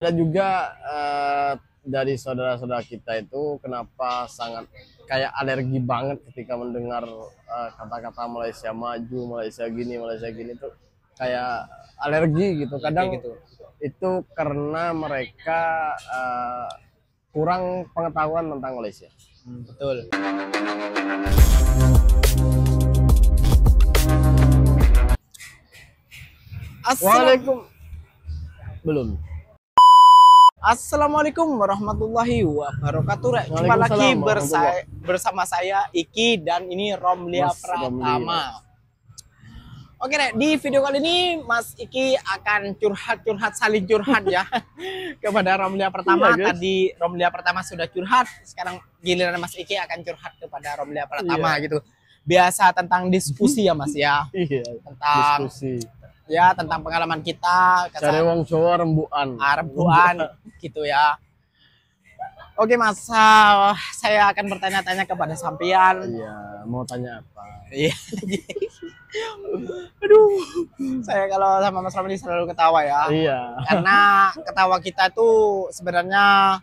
Ada juga dari saudara-saudara kita itu kenapa sangat kayak alergi banget ketika mendengar kata-kata Malaysia maju, Malaysia gini tuh kayak alergi gitu. Kadang gitu. itu karena mereka kurang pengetahuan tentang Malaysia. Betul. Waalaikum belum. Assalamualaikum warahmatullahi wabarakatuh. Jumpa lagi bersama saya Iki dan ini Romlia Mas Pratama. Oke Rek, di video kali ini Mas Iki akan curhat saling curhat ya kepada Romlia Pratama. Iya, tadi Romlia Pratama sudah curhat, sekarang giliran Mas Iki akan curhat kepada Romlia Pratama gitu. Biasa tentang diskusi ya Mas ya. Iya, tentang diskusi. Ya, tentang pengalaman kita. Cari wong Jawa rembukan. Rembukan gitu ya. Oke Mas, saya akan bertanya-tanya kepada sampean. Iya, mau tanya apa? Iya. Aduh, saya kalau sama Mas Romli selalu ketawa ya. Iya. Karena ketawa kita tuh sebenarnya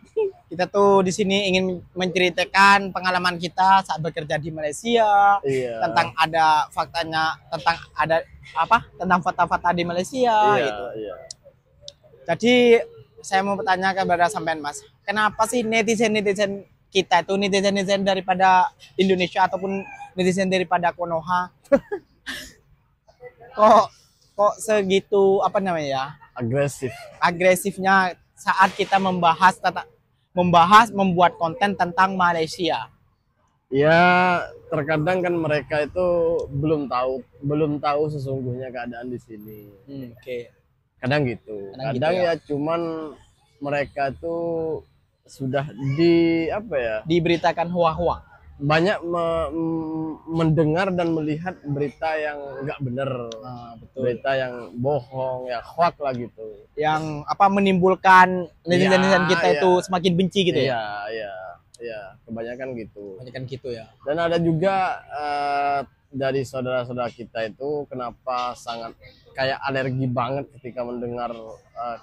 kita tuh di sini ingin menceritakan pengalaman kita saat bekerja di Malaysia. Iya. Tentang ada faktanya, tentang ada apa? Tentang fakta-fakta di Malaysia Iya, gitu. iya. Jadi saya mau bertanya kepada sampean Mas, kenapa sih netizen kita itu netizen daripada Indonesia ataupun netizen daripada Konoha kok segitu apa namanya ya, agresifnya saat kita membuat konten tentang Malaysia? Ya, terkadang kan mereka itu belum tahu sesungguhnya keadaan di sini. Oke. Kadang gitu. Kadang gitu ya cuman mereka tuh sudah diberitakan hoak-hoak. Banyak mendengar dan melihat berita yang nggak benar, betul. Berita yang bohong, ya hoak lah gitu. Yang menimbulkan netizen kita itu semakin benci gitu ya? Iya, kebanyakan gitu. Kebanyakan gitu ya. Dan ada juga dari saudara-saudara kita itu kenapa sangat kayak alergi banget ketika mendengar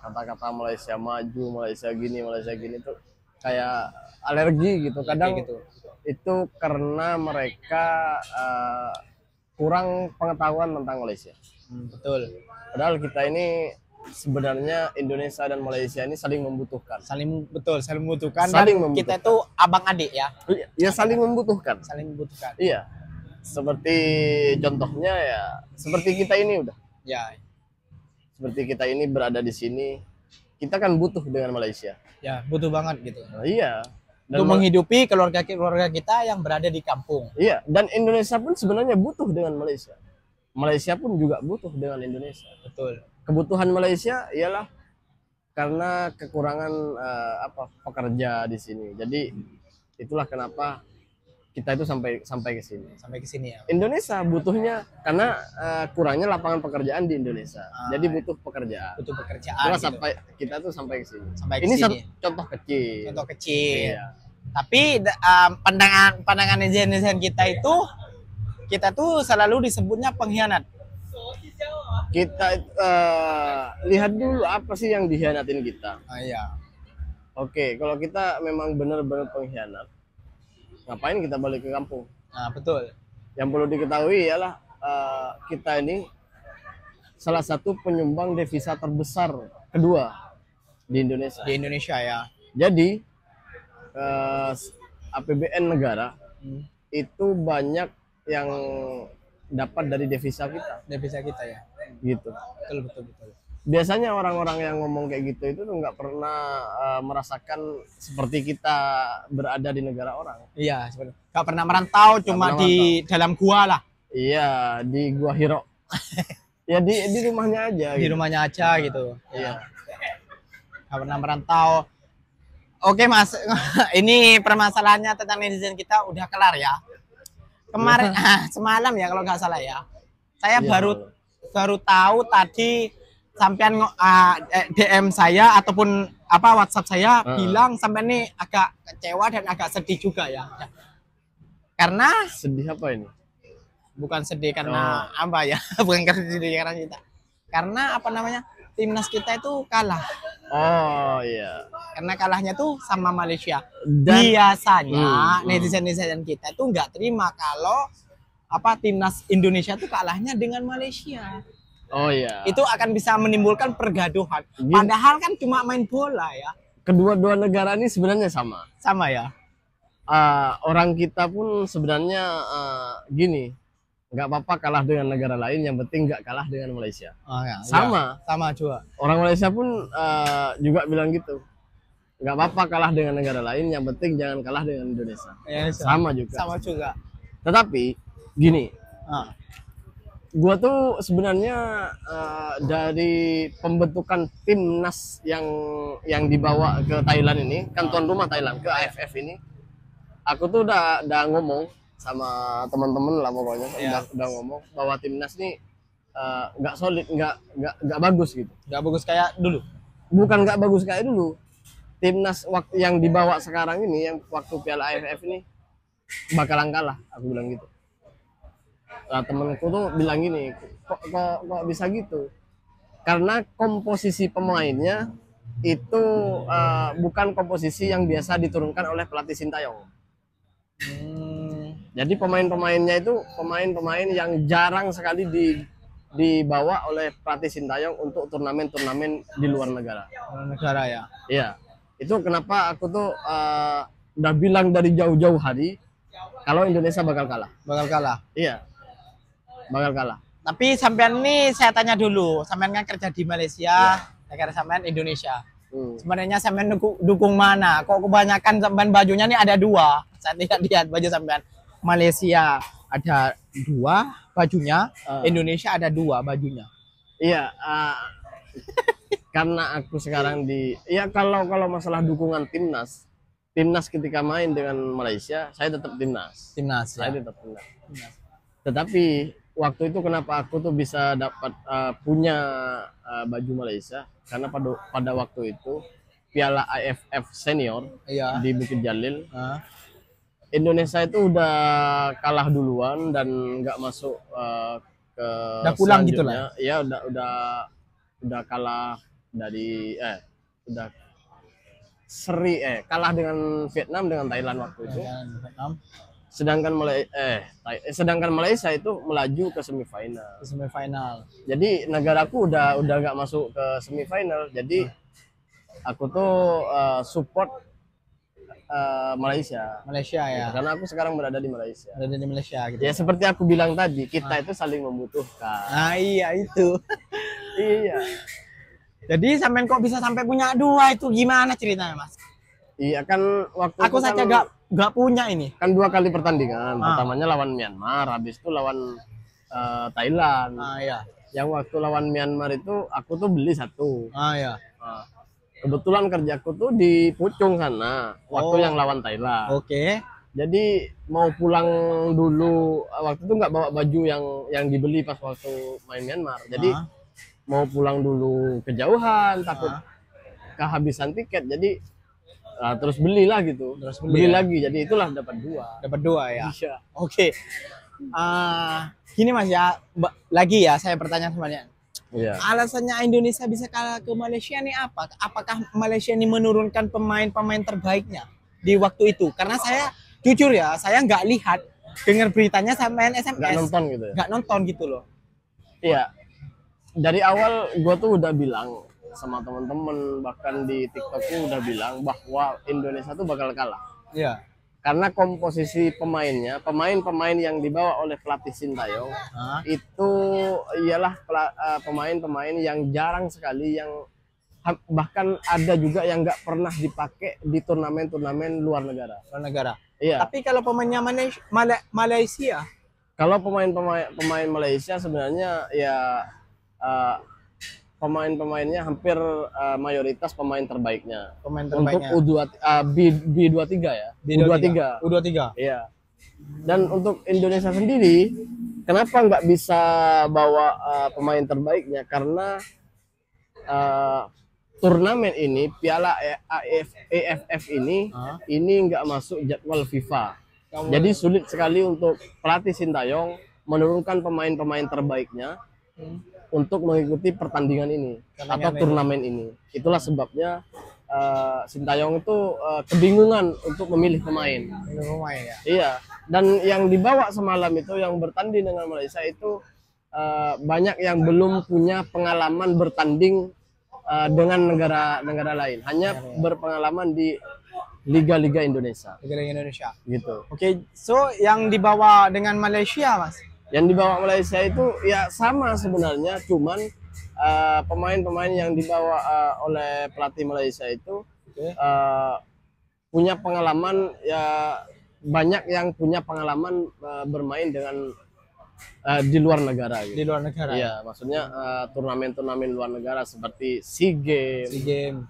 kata-kata Malaysia maju, Malaysia gini tuh kayak alergi gitu. Kadang gitu. Itu karena mereka kurang pengetahuan tentang Malaysia. Betul. Padahal kita ini sebenarnya Indonesia dan Malaysia ini saling membutuhkan. Saling membutuhkan. Kita itu abang adik ya. Ya saling membutuhkan. Iya. Seperti contohnya ya, seperti kita ini udah. Ya. Seperti kita ini berada di sini, kita kan butuh dengan Malaysia. Ya, butuh banget gitu. Iya. Dan untuk menghidupi keluarga kita yang berada di kampung. Iya, dan Indonesia pun sebenarnya butuh dengan Malaysia. Malaysia pun juga butuh dengan Indonesia. Betul. Kebutuhan Malaysia ialah karena kekurangan pekerja di sini. Jadi itulah kenapa kita itu sampai ke sini. Ya. Indonesia butuhnya karena kurangnya lapangan pekerjaan di Indonesia. Jadi butuh pekerjaan. Gitu. Kita tuh sampai ke sini. Ini contoh kecil. Iya. Tapi pandangan netizen kita tuh selalu disebutnya pengkhianat. Kita lihat dulu apa sih yang dikhianatin kita. Iya. Oke, kalau kita memang benar-benar pengkhianat, ngapain kita balik ke kampung? Nah, betul. Yang perlu diketahui ialah kita ini salah satu penyumbang devisa terbesar kedua di Indonesia. Di Indonesia ya. Jadi APBN negara itu banyak yang dapat dari devisa kita. Devisa kita ya. Gitu. Betul. Biasanya orang-orang yang ngomong kayak gitu itu nggak pernah merasakan seperti kita berada di negara orang. Iya, sebenarnya. Nggak pernah merantau, cuma di dalam gua lah. Iya, di Gua Hiro. Ya di rumahnya aja. Di rumahnya aja gitu. Iya. Nggak pernah merantau. Oke Mas, ini permasalahannya tentang netizen kita udah kelar ya. Kemarin, semalam ya kalau nggak salah ya. Saya baru tahu tadi sampean DM saya ataupun WhatsApp saya bilang sampean ini agak kecewa dan agak sedih juga ya. Karena sedih apa ini? Bukan sedih karena apa ya? Bukan karena sedih karena kita. Karena timnas kita itu kalah. Oh iya. Karena kalahnya tuh sama Malaysia. Dan Biasanya netizen-netizen kita tuh nggak terima kalau timnas Indonesia tuh kalahnya dengan Malaysia. oh iya. Itu akan bisa menimbulkan pergaduhan. Gini. Padahal kan cuma main bola ya. Kedua-dua negara ini sebenarnya sama. Sama ya. Orang kita pun sebenarnya gini, nggak apa-apa kalah dengan negara lain, yang penting nggak kalah dengan Malaysia. Oh, ya, Sama. ya. Sama juga. Orang Malaysia pun juga bilang gitu, nggak apa-apa kalah dengan negara lain, yang penting jangan kalah dengan Indonesia. Ya, Sama juga. Sama juga. Tetapi gini, Ah. gua tuh sebenarnya dari pembentukan timnas yang dibawa ke Thailand ini, kan tuan rumah Thailand ke AFF ini, aku tuh udah ngomong sama teman-teman lah pokoknya, udah ngomong bahwa timnas nih nggak solid, nggak bagus gitu. Nggak bagus kayak dulu. Bukan nggak bagus kayak dulu. Timnas waktu yang dibawa sekarang ini, yang waktu Piala AFF ini bakalan kalah, aku bilang gitu. Nah, temenku tuh bilang gini, kok bisa gitu? Karena komposisi pemainnya itu bukan komposisi yang biasa diturunkan oleh pelatih Sintayong. Jadi pemain-pemainnya itu pemain-pemain yang jarang sekali dibawa oleh pelatih Sintayong untuk turnamen-turnamen di luar negara. Negara ya. Iya, itu kenapa aku tuh udah bilang dari jauh-jauh hari kalau Indonesia bakal kalah. Bakal kalah. Iya, bakal kalah. Tapi sampean nih saya tanya dulu, sampean kan kerja di Malaysia, negara sampean Indonesia. Sebenarnya sampean dukung mana? Kok kebanyakan sampean bajunya nih ada dua. Saya lihat baju sampean. Malaysia ada dua bajunya, Indonesia ada dua bajunya. Iya, karena aku sekarang kalau masalah dukungan timnas ketika main dengan Malaysia, saya tetap timnas. Saya tetap timnas. Tetapi waktu itu kenapa aku tuh bisa dapat punya baju Malaysia, karena pada waktu itu Piala AFF Senior di Bukit Jalil, Indonesia itu udah kalah duluan dan nggak masuk ke udah pulang gitu lah. Ya udah kalah dari udah kalah dengan Vietnam, dengan Thailand waktu itu. Sedangkan Malaysia itu melaju ke semifinal. Jadi negaraku udah nggak masuk ke semifinal. Jadi aku tuh support Malaysia ya. Karena aku sekarang berada di Malaysia. Gitu. Ya seperti aku bilang tadi, kita itu saling membutuhkan. Nah iya itu. Iya. Jadi sampean kok bisa sampai punya dua, itu gimana ceritanya Mas? Iya kan waktu aku saja nggak punya ini. Kan 2 kali pertandingan. Pertamanya lawan Myanmar, habis itu lawan Thailand. Iya. Yang waktu lawan Myanmar itu aku tuh beli 1. Iya. Kebetulan kerjaku tuh di Puchong sana waktu yang lawan Thailand. Oke. Jadi mau pulang dulu, waktu itu nggak bawa baju yang dibeli pas waktu main Myanmar. Jadi mau pulang dulu kejauhan, takut kehabisan tiket. Jadi terus belilah gitu. Beli lagi. Jadi itulah dapat 2. Dapat 2 ya. Iya. Oke. Gini Mas ya, lagi ya saya bertanya sebenarnya. Iya. Alasannya Indonesia bisa kalah ke Malaysia nih apa? Apakah Malaysia ini menurunkan pemain-pemain terbaiknya di waktu itu? Karena saya jujur ya, saya nggak lihat, dengar beritanya sampai SMS. Nggak nonton gitu ya? Nggak nonton gitu loh. Iya. Dari awal gue tuh udah bilang sama teman-teman, bahkan di TikTokku udah bilang bahwa Indonesia tuh bakal kalah. Iya. Karena komposisi pemain-pemain yang dibawa oleh pelatih Sintayong itu ialah pemain-pemain yang jarang sekali, yang bahkan ada juga yang nggak pernah dipakai di turnamen-turnamen luar negara. Iya. Tapi kalau pemainnya Malaysia, kalau pemain Malaysia sebenarnya ya pemain-pemainnya hampir mayoritas pemain terbaiknya. Untuk B23 ya. U23. Iya. Dan untuk Indonesia sendiri, kenapa nggak bisa bawa pemain terbaiknya? Karena turnamen ini, Piala AFF ini nggak masuk jadwal FIFA. Jadi sulit sekali untuk pelatih Sintayong menurunkan pemain-pemain terbaiknya untuk mengikuti pertandingan ini atau turnamen ini. Itulah sebabnya Sintayong itu kebingungan untuk memilih pemain. Ya. Iya. Dan yang dibawa semalam itu yang bertanding dengan Malaysia itu banyak yang belum punya pengalaman bertanding dengan negara lain. Hanya berpengalaman di liga-liga Indonesia. Liga Indonesia. Gitu. Oke, so yang dibawa dengan Malaysia, Mas? Yang dibawa Malaysia itu ya sama sebenarnya, cuman pemain-pemain yang dibawa oleh pelatih Malaysia itu punya pengalaman, ya banyak yang punya pengalaman bermain dengan di luar negara gitu. Di luar negara. Iya, maksudnya turnamen-turnamen luar negara seperti SEA Games. SEA Games.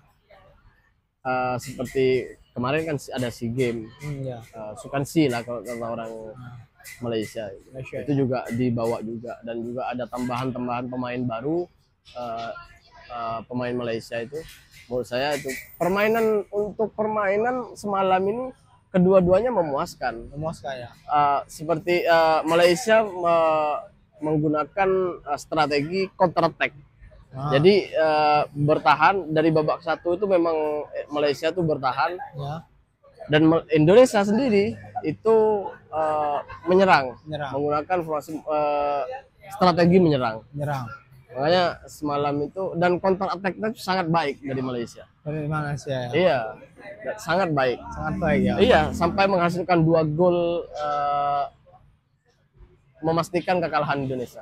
Seperti kemarin kan ada SEA Games. Ya. Sukan SEA lah kalau orang Malaysia. Itu juga dibawa juga, dan juga ada tambahan pemain baru. Pemain Malaysia itu menurut saya itu untuk permainan semalam ini kedua-duanya memuaskan ya. Seperti Malaysia menggunakan strategi counter attack. Jadi bertahan dari babak satu itu memang Malaysia tuh bertahan ya. Dan Indonesia sendiri itu menyerang menggunakan formasi strategi menyerang. Makanya semalam itu, dan counter attack-nya sangat baik dari Malaysia. Dari Malaysia ya? Iya, sangat baik. Sangat baik ya? Iya, sampai menghasilkan 2 gol memastikan kekalahan Indonesia.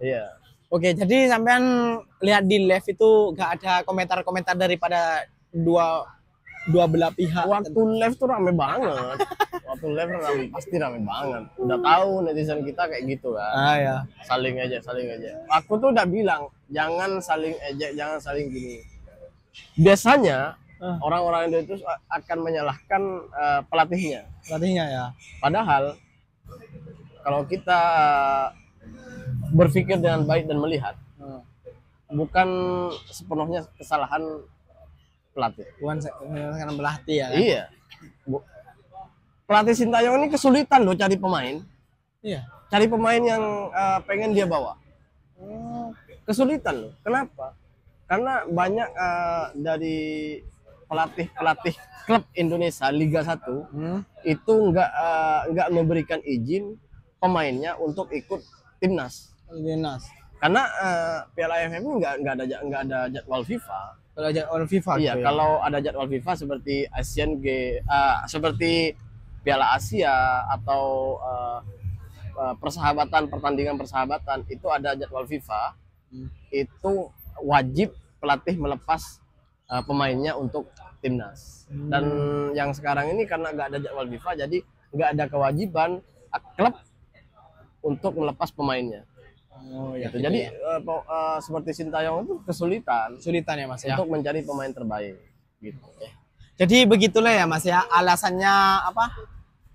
Iya. Oke, jadi sampean lihat di live itu gak ada komentar-komentar daripada dua belah pihak. Waktu live tuh rame banget. Waktu live pasti rame banget. Udah tahu netizen kita kayak gitu kan. Ya. Saling aja. Aku tuh udah bilang jangan saling ejek, jangan saling gini. Biasanya orang-orang itu akan menyalahkan pelatihnya. Pelatihnya ya. Padahal kalau kita berpikir dengan baik dan melihat, bukan sepenuhnya kesalahan pelatih. Bukan karena pelatih ya. Kan? Iya. Pelatih Sintayong ini kesulitan loh cari pemain. Iya. Cari pemain yang pengen dia bawa. Kesulitan loh. Kenapa? Karena banyak dari pelatih klub Indonesia Liga 1 itu nggak memberikan izin pemainnya untuk ikut timnas. Karena Piala AFF ini nggak ada jadwal FIFA. Kalau jadwal FIFA iya, gitu ya? Kalau ada jadwal FIFA seperti Asian Games, seperti Piala Asia atau pertandingan persahabatan itu ada jadwal FIFA. Itu wajib pelatih melepas pemainnya untuk timnas. Dan yang sekarang ini karena nggak ada jadwal FIFA, jadi nggak ada kewajiban klub untuk melepas pemainnya. Gitu. Jadi seperti Sintayong itu kesulitan ya Mas ya, untuk mencari pemain terbaik gitu. Jadi begitulah ya Mas ya, alasannya apa?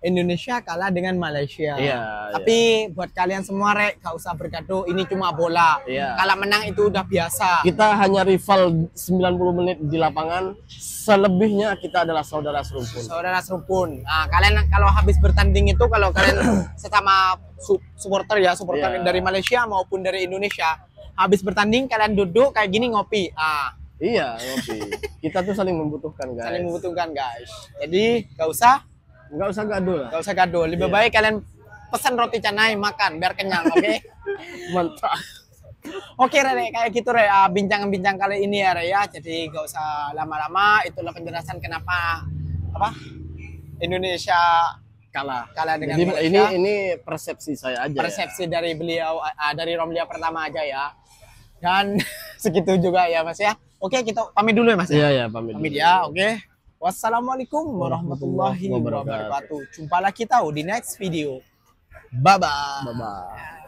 Indonesia kalah dengan Malaysia. Iya. Tapi buat kalian semua gak usah bergaduh, ini cuma bola. Iya. Kalah menang itu udah biasa. Kita hanya rival 90 menit di lapangan, selebihnya kita adalah saudara serumpun. Saudara serumpun. Nah, kalian kalau habis bertanding itu, kalau kalian sesama supporter ya, dari Malaysia maupun dari Indonesia, habis bertanding kalian duduk kayak gini ngopi. Iya, ngopi. Kita tuh saling membutuhkan guys. Saling membutuhkan guys. Jadi gak usah gaduh lah. Gak usah gaduh. Lebih baik kalian pesan roti canai, makan biar kenyang, oke? Mantap. Oke Re, kayak gitu Re, bincang-bincang kali ini ya Re ya. Jadi gak usah lama-lama. Itulah penjelasan kenapa Indonesia kalah dengan Malaysia. Ini persepsi saya aja. Persepsi ya. Dari beliau, dari Romlia pertama aja ya. Dan segitu juga ya Mas ya. Oke, kita pamit dulu ya Mas ya. Iya, pamit ya. Oke. Wassalamualaikum warahmatullahi wabarakatuh. Jumpa lagi kita di next video. Bye bye.